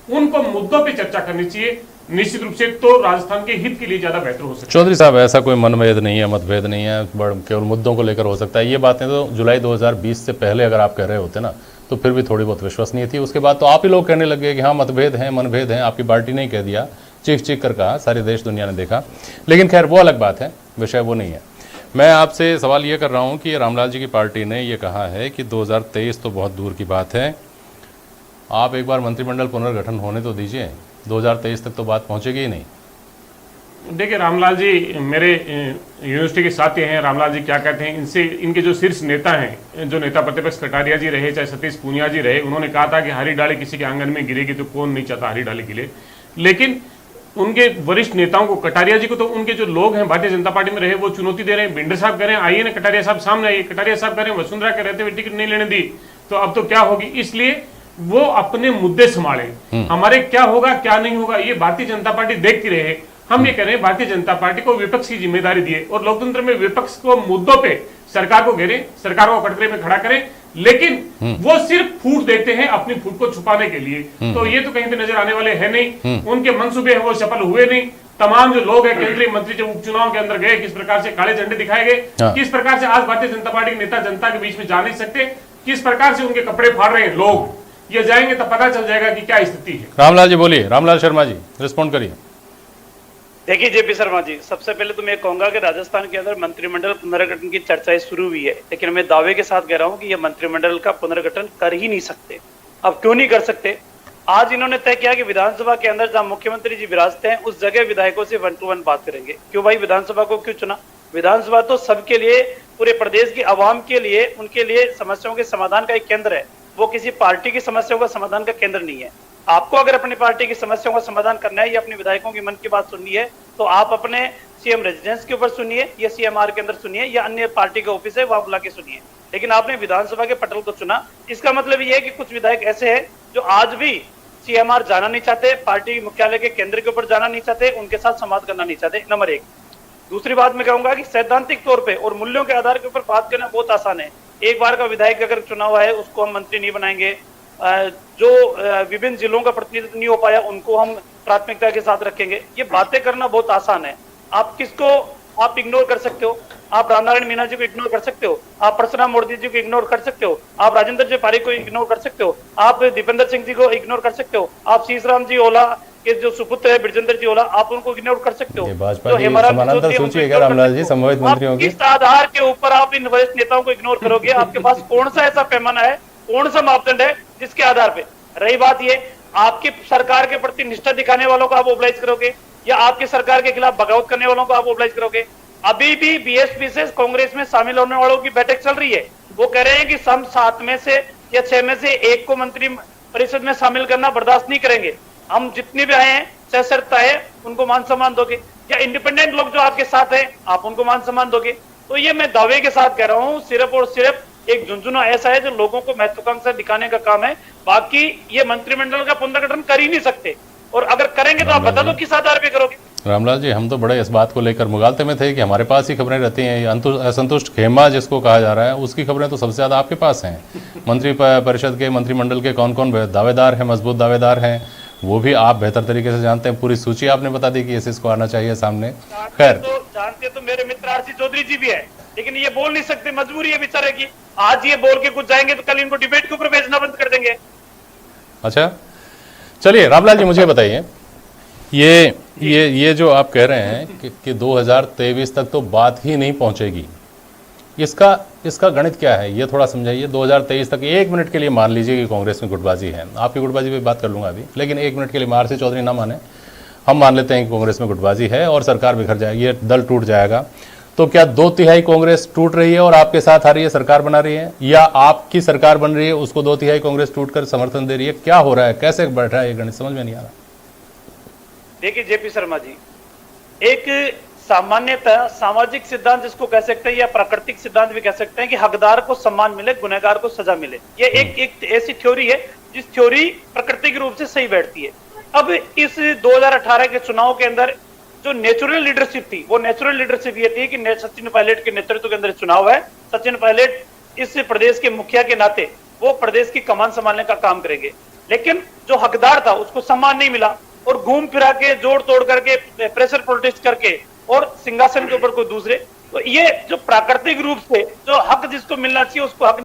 उनको मुद्दों पे चर्चा करनी चाहिए। निश्चित रूप से तो राजस्थान के हित के लिए ज्यादा बेहतर हो सकता है। चौधरी साहब, ऐसा कोई मनभेद नहीं है, मतभेद नहीं है, केवल मुद्दों को लेकर हो सकता है। ये बातें तो जुलाई 2020 से पहले अगर आप कह रहे होते ना, तो फिर भी थोड़ी बहुत विश्वसनीय थी। उसके बाद तो आप ही लोग कहने लगे कि हाँ मतभेद हैं, मनभेद हैं। आपकी पार्टी ने ही कह दिया, चीख चीख कर कहा, सारे देश दुनिया ने देखा। लेकिन खैर वो अलग बात है, विषय वो नहीं है। मैं आपसे सवाल ये कर रहा हूँ कि रामलाल जी की पार्टी ने ये कहा है कि 2023 तो बहुत दूर की बात है, आप एक बार मंत्रिमंडल पुनर्गठन होने तो दीजिए, 2023 तक तो बात पहुँचेगी ही नहीं। देखिए, रामलाल जी मेरे यूनिवर्सिटी के साथी हैं। रामलाल जी क्या कहते हैं, इनसे इनके जो शीर्ष नेता हैं, जो नेता प्रतिपक्ष कटारिया जी रहे, चाहे सतीश पूनिया जी रहे, उन्होंने कहा था कि हरी डाली किसी के आंगन में गिरेगी तो कौन नहीं चाहता हरी डाली गिरे। लेकिन उनके वरिष्ठ नेताओं को, कटारिया जी को तो उनके जो लोग हैं भारतीय जनता पार्टी में रहे, वो चुनौती दे रहे हैं। बिंडर साहब कह रहे हैं आइए ना कटारिया साहब सामने आइए। कटारिया साहब कह रहे हैं वसुंधरा के रहते हुए टिकट नहीं लेने दी, तो अब तो क्या होगी। इसलिए वो अपने मुद्दे संभाले, हमारे क्या होगा क्या नहीं होगा ये भारतीय जनता पार्टी देखती रहे। हम ये कह रहे हैं भारतीय जनता पार्टी को विपक्ष की जिम्मेदारी दिए और लोकतंत्र में विपक्ष को मुद्दों पे सरकार को घेरें, सरकार को कटघरे में खड़ा करें। लेकिन वो सिर्फ फूट देते हैं अपनी फूट को छुपाने के लिए, तो ये तो कहीं पे नजर आने वाले है नहीं। उनके मंसूबे हैं वो सफल हुए नहीं। तमाम जो लोग हैं, केंद्रीय मंत्री जो उपचुनाव के अंदर गए, किस प्रकार से काले झंडे दिखाए गए, किस प्रकार से आज भारतीय जनता पार्टी के नेता जनता के बीच में जा नहीं सकते, किस प्रकार से उनके कपड़े फाड़ रहे हैं लोग, ये जाएंगे तो पता चल जाएगा कि क्या स्थिति है। रामलाल जी बोलिए, रामलाल शर्मा जी रिस्पॉन्ड करिए। देखिए जेपी शर्मा जी, सबसे पहले तो मैं कहूंगा कि राजस्थान के अंदर मंत्रिमंडल पुनर्गठन की चर्चाएं शुरू हुई है, लेकिन मैं दावे के साथ कह रहा हूं कि ये मंत्रिमंडल का पुनर्गठन कर ही नहीं सकते। अब क्यों नहीं कर सकते? आज इन्होंने तय किया कि विधानसभा के अंदर जहां मुख्यमंत्री जी विराजते हैं उस जगह विधायकों से 1 to 1 बात करेंगे। क्यों भाई, विधानसभा को क्यों चुना? विधानसभा तो सबके लिए, पूरे प्रदेश की आवाम के लिए, उनके लिए समस्याओं के समाधान का एक केंद्र है। वो किसी पार्टी की समस्याओं का समाधान का केंद्र नहीं है। आपको अगर अपनी पार्टी की समस्याओं का समाधान करना है या अपने विधायकों की मन की बात सुननी है, तो आप अपने सीएम रेजिडेंस के ऊपर सुनिए या सीएमआर के अंदर सुनिए या अन्य पार्टी का ऑफिस है वहां बुला के सुनिए। लेकिन आपने विधानसभा के पटल को चुना, इसका मतलब ये है कि कुछ विधायक ऐसे हैं जो आज भी सीएमआर जाना नहीं चाहते, पार्टी मुख्यालय के केंद्र के ऊपर जाना नहीं चाहते, उनके साथ संवाद करना नहीं चाहते। नंबर 1। दूसरी बात मैं कहूंगा कि सैद्धांतिक तौर पे और मूल्यों के आधार के ऊपर बात करना बहुत आसान है। एक बार का विधायक अगर चुना हुआ है उसको हम मंत्री नहीं बनाएंगे, जो विभिन्न जिलों का प्रतिनिधित्व नहीं हो पाया उनको हम प्राथमिकता के साथ रखेंगे। ये बातें करना बहुत आसान है। आप किसको आप इग्नोर कर सकते हो? आप रामनारायण मीना जी को इग्नोर कर सकते हो, आप परशुराम मोदी जी को इग्नोर कर सकते हो, आप राजेंद्र जी पारी को इग्नोर कर सकते हो, आप दीपेंद्र सिंह जी को इग्नोर कर सकते हो, आप शीशराम जी ओला के जो सुपुत्र है ब्रजेंद्र जी ओला, आप उनको इग्नोर कर सकते हो। किस आधार के ऊपर आप इन वरिष्ठ नेताओं को इग्नोर करोगे? आपके पास कौन सा ऐसा पैमाना है, कौन सा मापदंड है जिसके आधार पे? रही बात ये, आपकी सरकार के प्रति निष्ठा दिखाने वालों को आप ओबलाइज करोगे या आपकी सरकार के खिलाफ बगावत करने वालों को आप ओबलाइज करोगे? अभी भी बीएसपी से कांग्रेस में शामिल होने वालों की बैठक चल रही है। वो कह रहे हैं कि हम 7 में से या 6 में से 1 को मंत्री परिषद में शामिल करना बर्दाश्त नहीं करेंगे। हम जितने भी आए हैं सशर्ता है उनको मान सम्मान दोगे, या इंडिपेंडेंट लोग जो आपके साथ हैं आप उनको मान सम्मान दोगे? तो ये मैं दावे के साथ कह रहा हूँ, सिर्फ और सिर्फ एक झुंझुना ऐसा है जो लोगों को महत्वाकांक्षा दिखाने का काम है। बाकी ये मंत्रिमंडल का पुनर्गठन कर ही नहीं सकते, और अगर करेंगे तो आप बता दो किस आधार पे करोगे। रामलाल जी, हम तो बड़े इस बात को लेकर मुगालते में थे कि हमारे पास ही खबरें रहती हैं। असंतुष्ट खेमा जिसको कहा जा रहा है उसकी खबरें तो सबसे ज़्यादा आपके पास हैं। मंत्री परिषद के, मंत्रिमंडल के कौन कौन दावेदार हैं, मजबूत दावेदार हैं, वो भी आप बेहतर तरीके से जानते हैं। पूरी सूची आपने बता दी कि इसको आना चाहिए सामने। खैर, जानते तो मेरे मित्र आरसी चौधरी जी भी है, लेकिन ये बोल नहीं सकते, मजबूरी है बेचारे की। आज ये बोल के कुछ जाएंगे तो कल इनको डिबेट के ऊपर भेजना बंद कर देंगे। अच्छा, चलिए रामलाल जी मुझे बताइए, ये जो आप कह रहे हैं कि 2023 तक तो बात ही नहीं पहुंचेगी, इसका गणित क्या है ये थोड़ा समझाइए। 2023 तक 1 मिनट के लिए मान लीजिए कि कांग्रेस में गुटबाजी है, आपकी गुटबाजी पे बात कर लूंगा अभी, लेकिन 1 मिनट के लिए आरसी चौधरी ना माने, हम मान लेते हैं कि कांग्रेस में गुटबाजी है और सरकार बिखर जाएगी, ये दल टूट जाएगा। तो क्या 2/3 कांग्रेस टूट रही है और आपके साथ आ रही है, सरकार बना रही है, या आपकी सरकार बन रही है उसको 2/3 कांग्रेस टूटकर समर्थन दे रही है? क्या हो रहा है, कैसे बैठ रहा है ये गणित, समझ में नहीं आ रहा। देखिए जेपी शर्मा जी, एक सामान्यतः सामाजिक सिद्धांत जिसको कह सकते हैं या प्राकृतिक सिद्धांत भी कह सकते हैं कि हकदार को सम्मान मिले, गुनहगार को सजा मिले। ये एक ऐसी थ्योरी है जिस थ्योरी प्राकृतिक रूप से सही बैठती है। अब इस 2018 के चुनाव के अंदर जो नेचुरल लीडरशिप थी, वो नेचुरल लीडरशिप ये थी कि सचिन पायलट के नेतृत्व के अंदर चुनाव है, सचिन पायलट इस प्रदेश के मुखिया के नाते वो प्रदेश की कमान संभालने का काम करेंगे। लेकिन जो हकदार था उसको सम्मान नहीं मिला और घूम फिरा के जोड़ तोड़ करके प्रेशर प्रोटेस्ट करके और सिंहासन के ऊपर कोई दूसरे। तो ये जो प्राकृतिक रूप से जो हक जिसको मिलना चाहिए उसको हक